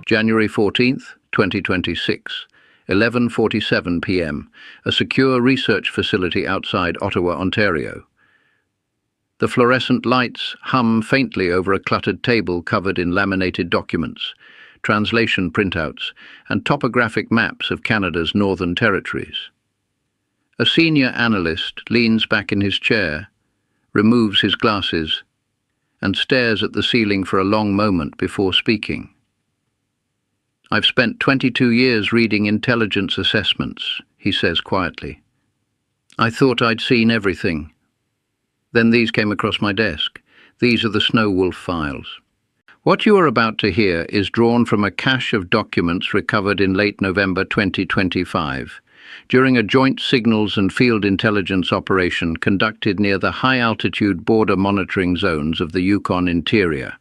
January 14th, 2026, 11:47 p.m., a secure research facility outside Ottawa, Ontario. The fluorescent lights hum faintly over a cluttered table covered in laminated documents, translation printouts, and topographic maps of Canada's northern territories. A senior analyst leans back in his chair, removes his glasses, and stares at the ceiling for a long moment before speaking. "I've spent 22 years reading intelligence assessments," he says quietly. "I thought I'd seen everything. Then these came across my desk. These are the Snow Wolf files." What you are about to hear is drawn from a cache of documents recovered in late November 2025, during a joint signals and field intelligence operation conducted near the high-altitude border monitoring zones of the Yukon interior.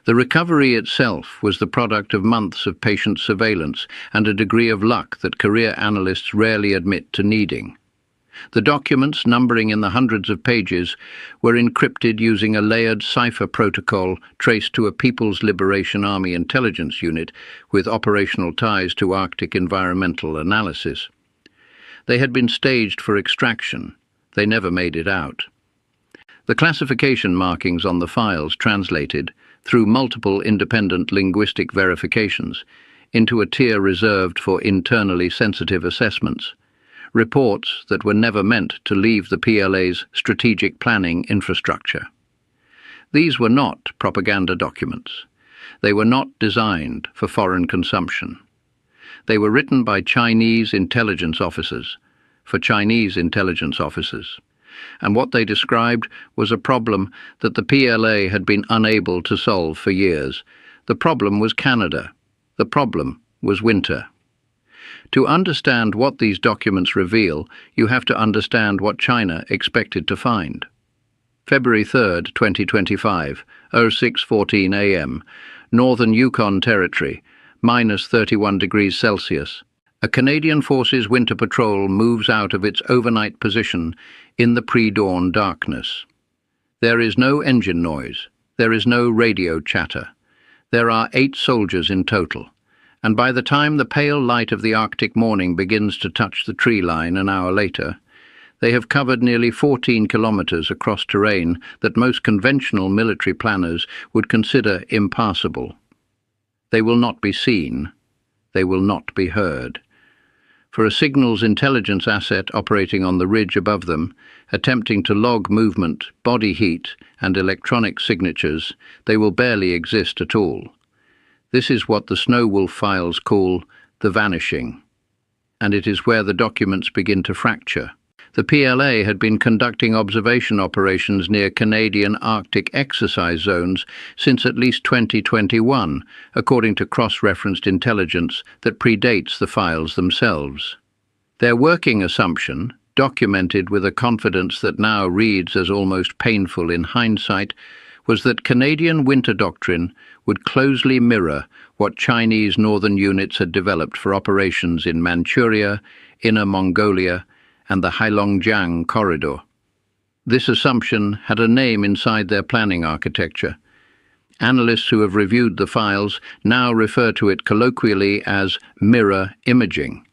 The recovery itself was the product of months of patient surveillance and a degree of luck that career analysts rarely admit to needing. The documents, numbering in the hundreds of pages, were encrypted using a layered cipher protocol traced to a People's Liberation Army intelligence unit with operational ties to Arctic environmental analysis. They had been staged for extraction. They never made it out. The classification markings on the files translated, through multiple independent linguistic verifications, into a tier reserved for internally sensitive assessments. Reports that were never meant to leave the PLA's strategic planning infrastructure. These were not propaganda documents. They were not designed for foreign consumption. They were written by Chinese intelligence officers, for Chinese intelligence officers. And what they described was a problem that the PLA had been unable to solve for years. The problem was Canada. The problem was winter. To understand what these documents reveal, you have to understand what China expected to find. February 3rd, 2025, 06:14 a.m., Northern Yukon Territory, minus 31 degrees Celsius. A Canadian Forces Winter Patrol moves out of its overnight position in the pre-dawn darkness. There is no engine noise. There is no radio chatter. There are 8 soldiers in total. And by the time the pale light of the Arctic morning begins to touch the tree line an hour later, they have covered nearly 14 kilometers across terrain that most conventional military planners would consider impassable. They will not be seen. They will not be heard. For a signals intelligence asset operating on the ridge above them, attempting to log movement, body heat, and electronic signatures, they will barely exist at all. This is what the Snow Wolf files call the vanishing, and it is where the documents begin to fracture. The PLA had been conducting observation operations near Canadian Arctic exercise zones since at least 2021, according to cross-referenced intelligence that predates the files themselves. Their working assumption, documented with a confidence that now reads as almost painful in hindsight, was that Canadian winter doctrine would closely mirror what Chinese northern units had developed for operations in Manchuria, Inner Mongolia, and the Heilongjiang corridor. This assumption had a name inside their planning architecture. Analysts who have reviewed the files now refer to it colloquially as mirror imaging.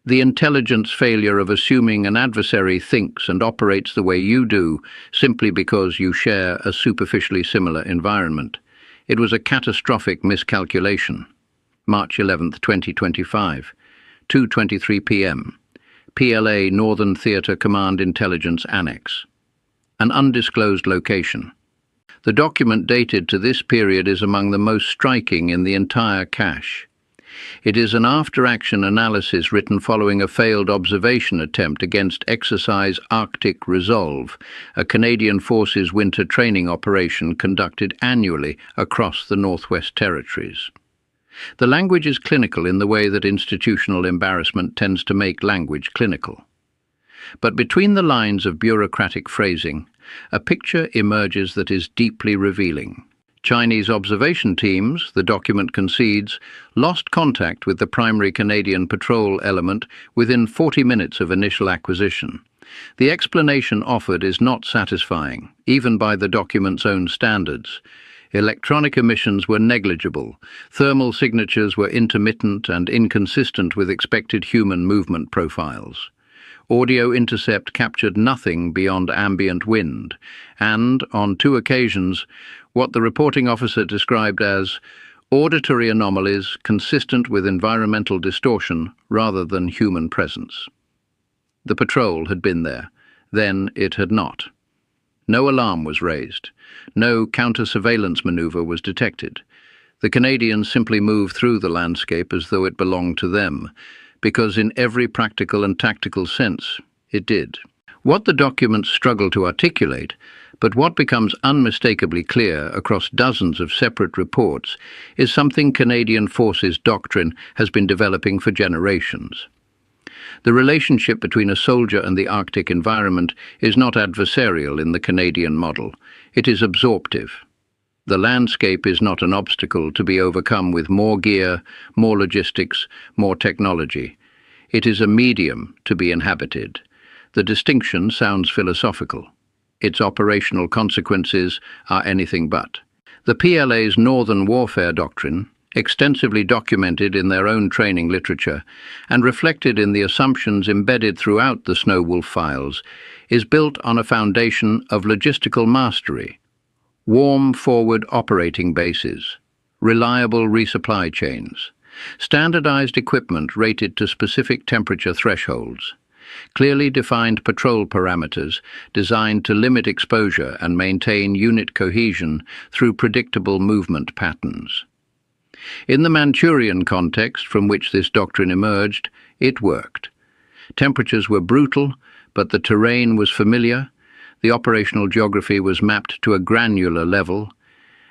The intelligence failure of assuming an adversary thinks and operates the way you do simply because you share a superficially similar environment. It was a catastrophic miscalculation. March 11, 2025, 2:23 p.m. PLA Northern Theatre Command Intelligence Annex. An undisclosed location. The document dated to this period is among the most striking in the entire cache. It is an after-action analysis written following a failed observation attempt against Exercise Arctic Resolve, a Canadian Forces winter training operation conducted annually across the Northwest Territories. The language is clinical in the way that institutional embarrassment tends to make language clinical. But between the lines of bureaucratic phrasing, a picture emerges that is deeply revealing. Chinese observation teams, the document concedes, lost contact with the primary Canadian patrol element within 40 minutes of initial acquisition. The explanation offered is not satisfying, even by the document's own standards. Electronic emissions were negligible. Thermal signatures were intermittent and inconsistent with expected human movement profiles. Audio intercept captured nothing beyond ambient wind, and, on 2 occasions, what the reporting officer described as auditory anomalies consistent with environmental distortion rather than human presence. The patrol had been there. Then it had not. No alarm was raised. No counter-surveillance maneuver was detected. The Canadians simply moved through the landscape as though it belonged to them, because in every practical and tactical sense, it did. What the documents struggle to articulate, but what becomes unmistakably clear across dozens of separate reports, is something Canadian Forces doctrine has been developing for generations. The relationship between a soldier and the Arctic environment is not adversarial in the Canadian model. It is absorptive. The landscape is not an obstacle to be overcome with more gear, more logistics, more technology. It is a medium to be inhabited. The distinction sounds philosophical. Its operational consequences are anything but. The PLA's Northern Warfare Doctrine, extensively documented in their own training literature and reflected in the assumptions embedded throughout the Snow Wolf files, is built on a foundation of logistical mastery, warm forward operating bases, reliable resupply chains, standardized equipment rated to specific temperature thresholds, clearly defined patrol parameters designed to limit exposure and maintain unit cohesion through predictable movement patterns. In the Manchurian context from which this doctrine emerged, it worked. Temperatures were brutal, but the terrain was familiar, the operational geography was mapped to a granular level,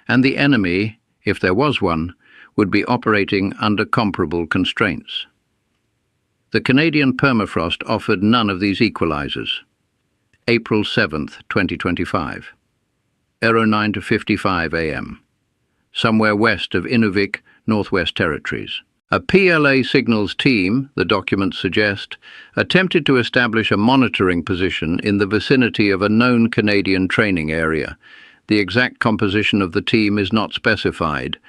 and the enemy, if there was one, would be operating under comparable constraints. The Canadian permafrost offered none of these equalizers. April 7th, 2025. 09:55 a.m. Somewhere west of Inuvik, Northwest Territories. A PLA signals team, the documents suggest, attempted to establish a monitoring position in the vicinity of a known Canadian training area. The exact composition of the team is not specified.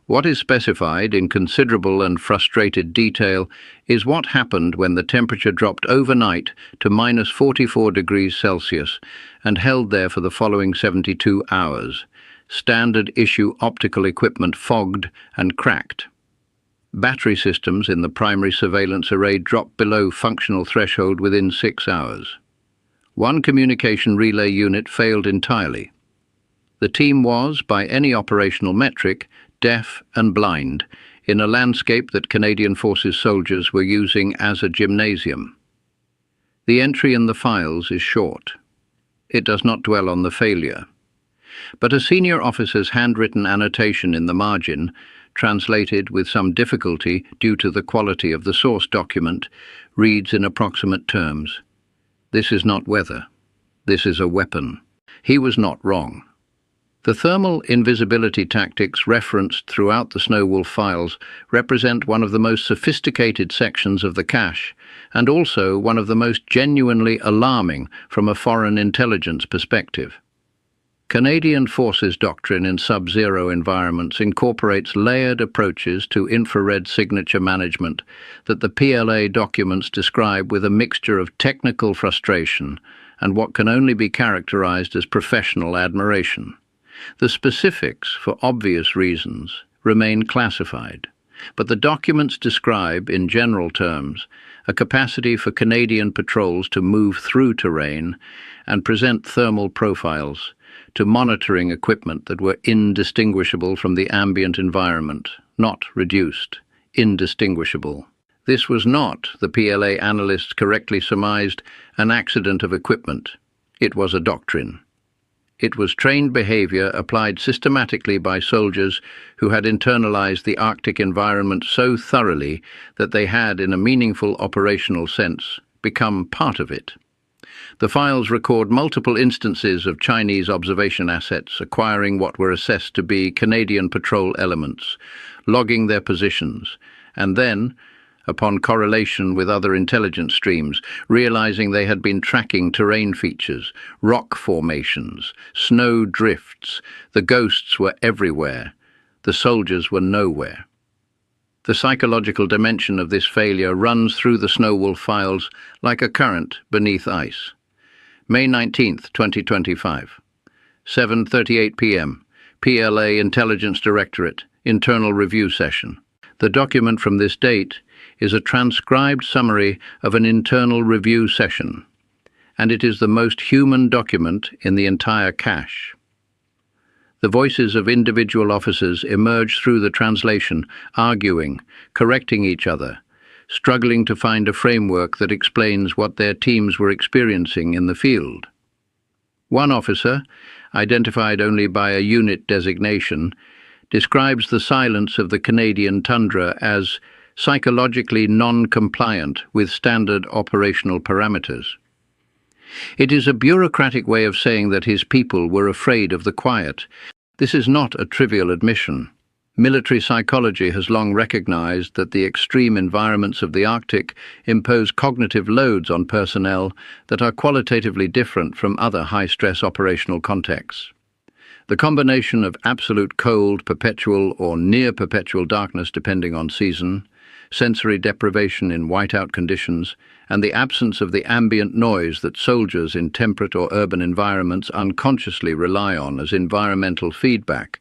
What is specified in considerable and frustrated detail is what happened when the temperature dropped overnight to -44 degrees Celsius and held there for the following 72 hours. Standard issue optical equipment fogged and cracked. Battery systems in the primary surveillance array dropped below functional threshold within 6 hours. One communication relay unit failed entirely. The team was, by any operational metric, deaf and blind, in a landscape that Canadian Forces soldiers were using as a gymnasium. The entry in the files is short. It does not dwell on the failure. But a senior officer's handwritten annotation in the margin, translated with some difficulty due to the quality of the source document, reads in approximate terms, "This is not weather. This is a weapon." He was not wrong. The thermal invisibility tactics referenced throughout the Snow Wolf files represent one of the most sophisticated sections of the cache, and also one of the most genuinely alarming from a foreign intelligence perspective. Canadian Forces doctrine in sub-zero environments incorporates layered approaches to infrared signature management that the PLA documents describe with a mixture of technical frustration and what can only be characterized as professional admiration. The specifics, for obvious reasons, remain classified, but the documents describe, in general terms, a capacity for Canadian patrols to move through terrain and present thermal profiles to monitoring equipment that were indistinguishable from the ambient environment, not reduced, indistinguishable. This was not, the PLA analysts correctly surmised, an accident of equipment. It was a doctrine. It was trained behavior applied systematically by soldiers who had internalized the Arctic environment so thoroughly that they had, in a meaningful operational sense, become part of it. The files record multiple instances of Chinese observation assets acquiring what were assessed to be Canadian patrol elements, logging their positions, and then, upon correlation with other intelligence streams, realizing they had been tracking terrain features, rock formations, snow drifts. The ghosts were everywhere. The soldiers were nowhere. The psychological dimension of this failure runs through the Snowwolf files like a current beneath ice. May 19th, 2025. 7:38 p.m. PLA Intelligence Directorate, Internal Review Session. The document from this date is a transcribed summary of an internal review session, and it is the most human document in the entire cache. The voices of individual officers emerge through the translation, arguing, correcting each other, struggling to find a framework that explains what their teams were experiencing in the field. One officer, identified only by a unit designation, describes the silence of the Canadian tundra as psychologically non-compliant with standard operational parameters. It is a bureaucratic way of saying that his people were afraid of the quiet. This is not a trivial admission. Military psychology has long recognized that the extreme environments of the Arctic impose cognitive loads on personnel that are qualitatively different from other high-stress operational contexts. The combination of absolute cold, perpetual or near-perpetual darkness depending on season, sensory deprivation in whiteout conditions, and the absence of the ambient noise that soldiers in temperate or urban environments unconsciously rely on as environmental feedback.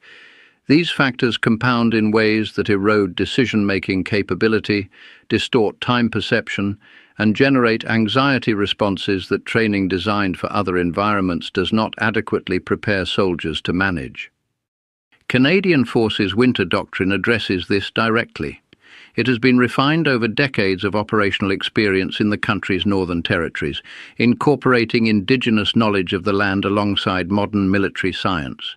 These factors compound in ways that erode decision-making capability, distort time perception, and generate anxiety responses that training designed for other environments does not adequately prepare soldiers to manage. Canadian Forces Winter Doctrine addresses this directly. It has been refined over decades of operational experience in the country's northern territories, incorporating indigenous knowledge of the land alongside modern military science.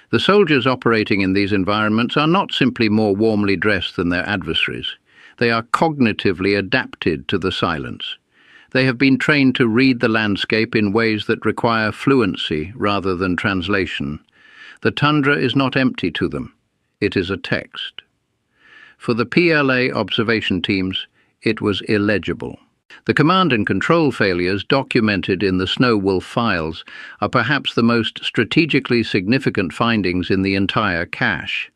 The soldiers operating in these environments are not simply more warmly dressed than their adversaries. They are cognitively adapted to the silence. They have been trained to read the landscape in ways that require fluency rather than translation. The tundra is not empty to them. It is a text. For the PLA observation teams, it was illegible. The command and control failures documented in the Snowwolf files are perhaps the most strategically significant findings in the entire cache.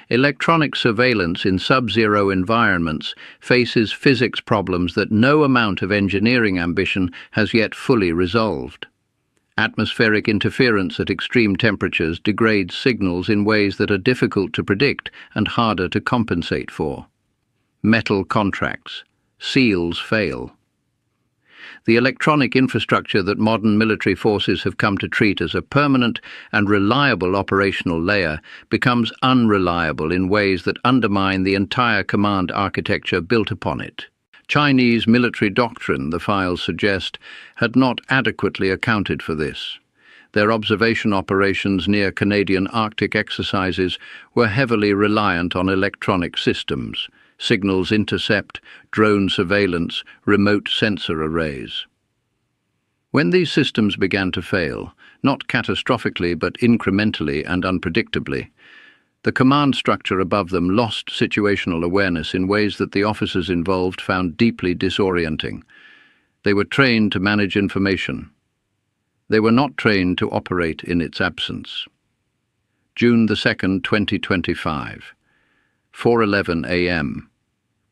Electronic surveillance in sub-zero environments faces physics problems that no amount of engineering ambition has yet fully resolved. Atmospheric interference at extreme temperatures degrades signals in ways that are difficult to predict and harder to compensate for. Metal contracts. Seals fail. The electronic infrastructure that modern military forces have come to treat as a permanent and reliable operational layer becomes unreliable in ways that undermine the entire command architecture built upon it. Chinese military doctrine, the files suggest, had not adequately accounted for this. Their observation operations near Canadian Arctic exercises were heavily reliant on electronic systems, signals intercept, drone surveillance, remote sensor arrays. When these systems began to fail, not catastrophically but incrementally and unpredictably, the command structure above them lost situational awareness in ways that the officers involved found deeply disorienting. They were trained to manage information. They were not trained to operate in its absence. June 2nd, 2025. 4:11 a.m.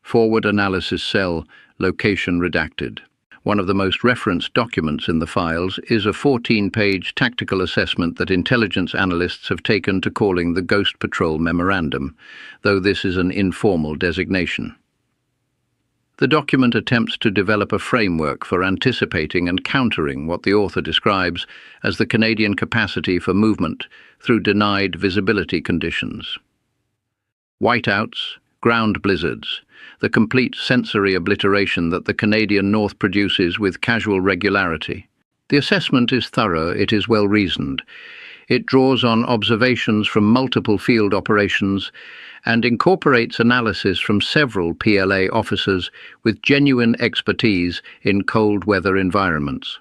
Forward analysis cell, location redacted. One of the most referenced documents in the files is a 14-page tactical assessment that intelligence analysts have taken to calling the Ghost Patrol Memorandum, though this is an informal designation. The document attempts to develop a framework for anticipating and countering what the author describes as the Canadian capacity for movement through denied visibility conditions. Whiteouts, ground blizzards, the complete sensory obliteration that the Canadian North produces with casual regularity. The assessment is thorough, it is well-reasoned. It draws on observations from multiple field operations and incorporates analysis from several PLA officers with genuine expertise in cold weather environments.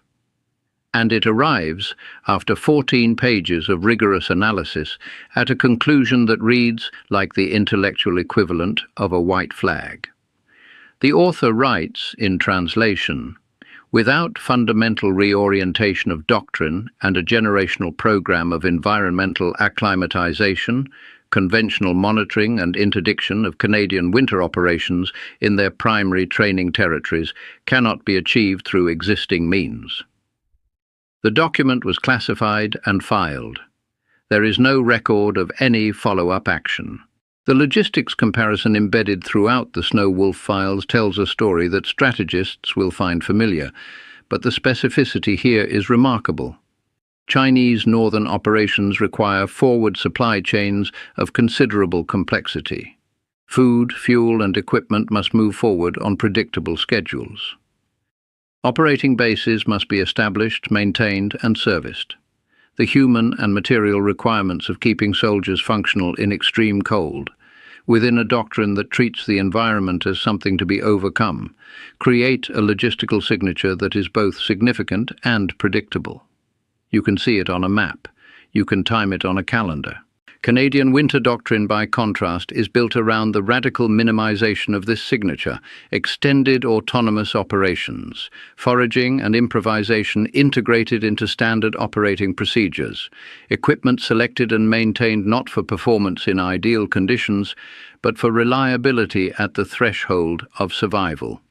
And it arrives, after 14 pages of rigorous analysis, at a conclusion that reads like the intellectual equivalent of a white flag. The author writes, in translation, "Without fundamental reorientation of doctrine and a generational program of environmental acclimatization, conventional monitoring and interdiction of Canadian winter operations in their primary training territories cannot be achieved through existing means." The document was classified and filed. There is no record of any follow-up action. The logistics comparison embedded throughout the Snow Wolf files tells a story that strategists will find familiar, but the specificity here is remarkable. Chinese northern operations require forward supply chains of considerable complexity. Food, fuel, and equipment must move forward on predictable schedules. Operating bases must be established, maintained, and serviced. The human and material requirements of keeping soldiers functional in extreme cold, within a doctrine that treats the environment as something to be overcome, create a logistical signature that is both significant and predictable. You can see it on a map. You can time it on a calendar. Canadian winter doctrine, by contrast, is built around the radical minimization of this signature: extended autonomous operations, foraging and improvisation integrated into standard operating procedures, equipment selected and maintained not for performance in ideal conditions, but for reliability at the threshold of survival.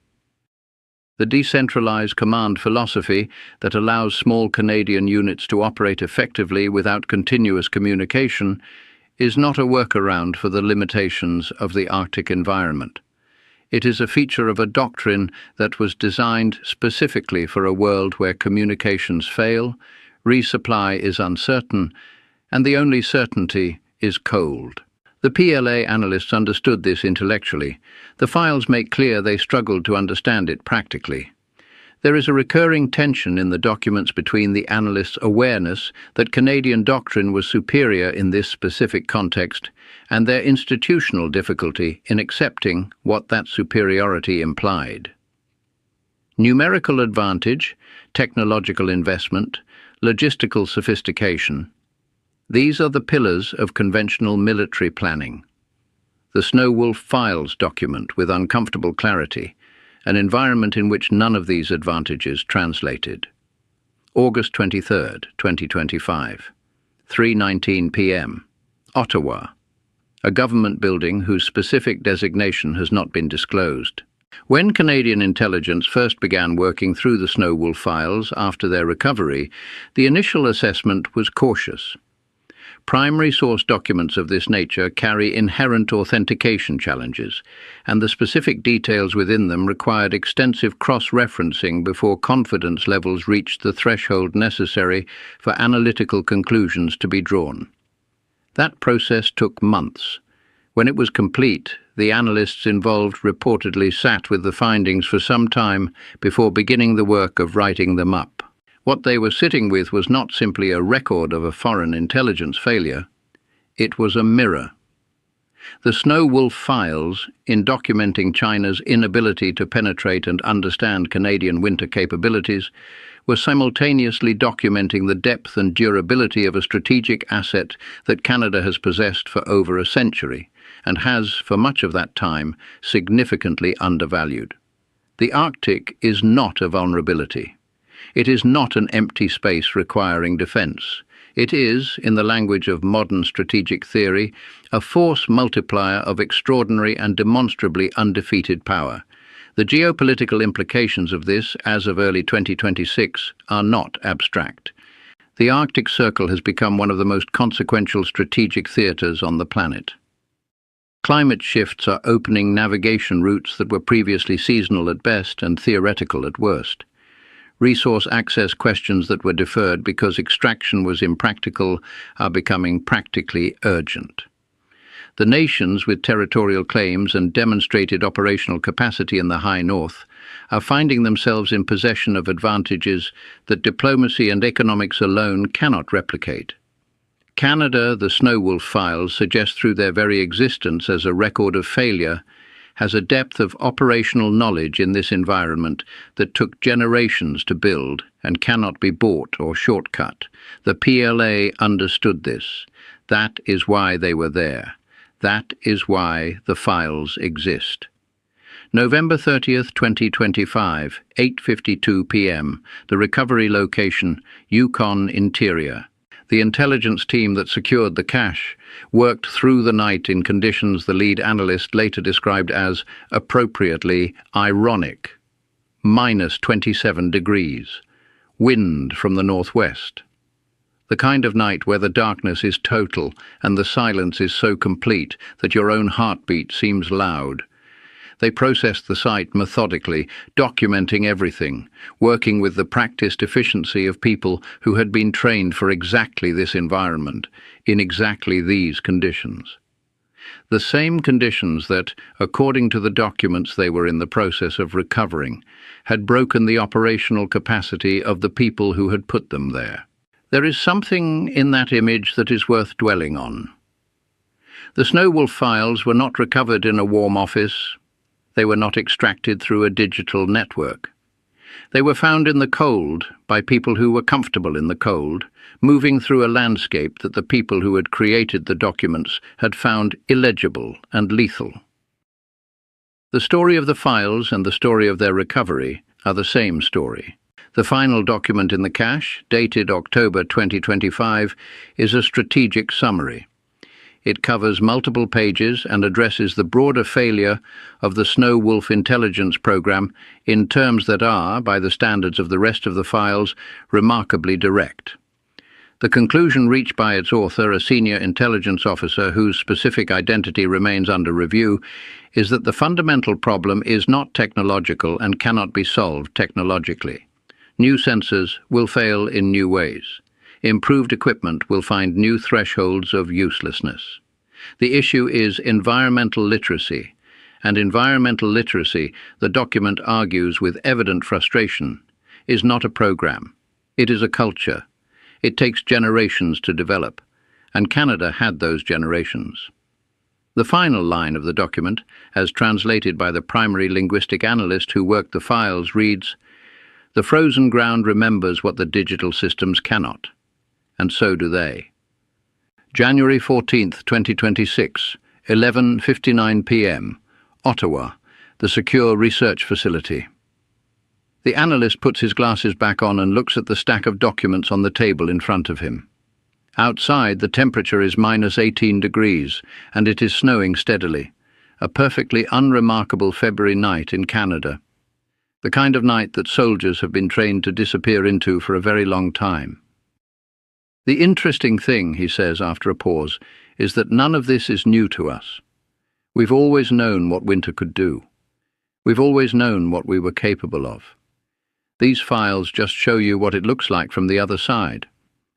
The decentralized command philosophy that allows small Canadian units to operate effectively without continuous communication is not a workaround for the limitations of the Arctic environment. It is a feature of a doctrine that was designed specifically for a world where communications fail, resupply is uncertain, and the only certainty is cold. The PLA analysts understood this intellectually. The files make clear they struggled to understand it practically. There is a recurring tension in the documents between the analysts' awareness that Canadian doctrine was superior in this specific context and their institutional difficulty in accepting what that superiority implied. Numerical advantage, technological investment, logistical sophistication. These are the pillars of conventional military planning. The Snow Wolf Files document with uncomfortable clarity, an environment in which none of these advantages translated. August 23, 2025, 3:19 p.m. Ottawa, a government building whose specific designation has not been disclosed. When Canadian intelligence first began working through the Snow Wolf files after their recovery, the initial assessment was cautious. Primary source documents of this nature carry inherent authentication challenges, and the specific details within them required extensive cross-referencing before confidence levels reached the threshold necessary for analytical conclusions to be drawn. That process took months. When it was complete, the analysts involved reportedly sat with the findings for some time before beginning the work of writing them up. What they were sitting with was not simply a record of a foreign intelligence failure. It was a mirror. The Snow Wolf files, in documenting China's inability to penetrate and understand Canadian winter capabilities, were simultaneously documenting the depth and durability of a strategic asset that Canada has possessed for over a century, and has, for much of that time, significantly undervalued. The Arctic is not a vulnerability. It is not an empty space requiring defense. It is, in the language of modern strategic theory, a force multiplier of extraordinary and demonstrably undefeated power. The geopolitical implications of this, as of early 2026, are not abstract. The Arctic Circle has become one of the most consequential strategic theaters on the planet. Climate shifts are opening navigation routes that were previously seasonal at best and theoretical at worst. Resource access questions that were deferred because extraction was impractical are becoming practically urgent. The nations with territorial claims and demonstrated operational capacity in the high north are finding themselves in possession of advantages that diplomacy and economics alone cannot replicate. Canada, the Snow Wolf files suggest through their very existence as a record of failure, has a depth of operational knowledge in this environment that took generations to build and cannot be bought or shortcut. The PLA understood this. That is why they were there. That is why the files exist. November 30th, 2025, 8:52 p.m. The recovery location, Yukon Interior. The intelligence team that secured the cache worked through the night in conditions the lead analyst later described as appropriately ironic. -27 degrees. Wind from the northwest. The kind of night where the darkness is total and the silence is so complete that your own heartbeat seems loud. They processed the site methodically, documenting everything, working with the practiced efficiency of people who had been trained for exactly this environment, in exactly these conditions. The same conditions that, according to the documents they were in the process of recovering, had broken the operational capacity of the people who had put them there. There is something in that image that is worth dwelling on. The Snowwolf files were not recovered in a warm office. They were not extracted through a digital network. They were found in the cold by people who were comfortable in the cold, moving through a landscape that the people who had created the documents had found illegible and lethal. The story of the files and the story of their recovery are the same story. The final document in the cache, dated October 2025, is a strategic summary. It covers multiple pages and addresses the broader failure of the Snowwolf intelligence program in terms that are, by the standards of the rest of the files, remarkably direct. The conclusion reached by its author, a senior intelligence officer whose specific identity remains under review, is that the fundamental problem is not technological and cannot be solved technologically. New sensors will fail in new ways. Improved equipment will find new thresholds of uselessness. The issue is environmental literacy, and environmental literacy, the document argues with evident frustration, is not a program. It is a culture. It takes generations to develop, and Canada had those generations. The final line of the document, as translated by the primary linguistic analyst who worked the files, reads, "The frozen ground remembers what the digital systems cannot. And so do they." January 14th, 2026, 11:59 p.m., Ottawa, the Secure Research Facility. The analyst puts his glasses back on and looks at the stack of documents on the table in front of him. Outside, the temperature is -18 degrees, and it is snowing steadily. A perfectly unremarkable February night in Canada. The kind of night that soldiers have been trained to disappear into for a very long time. The interesting thing, he says after a pause, is that none of this is new to us. We've always known what winter could do. We've always known what we were capable of. These files just show you what it looks like from the other side.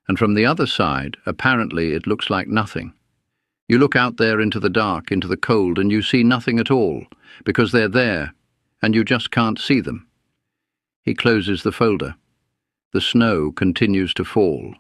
And from the other side, apparently, it looks like nothing. You look out there into the dark, into the cold, and you see nothing at all, because they're there, and you just can't see them. He closes the folder. The snow continues to fall.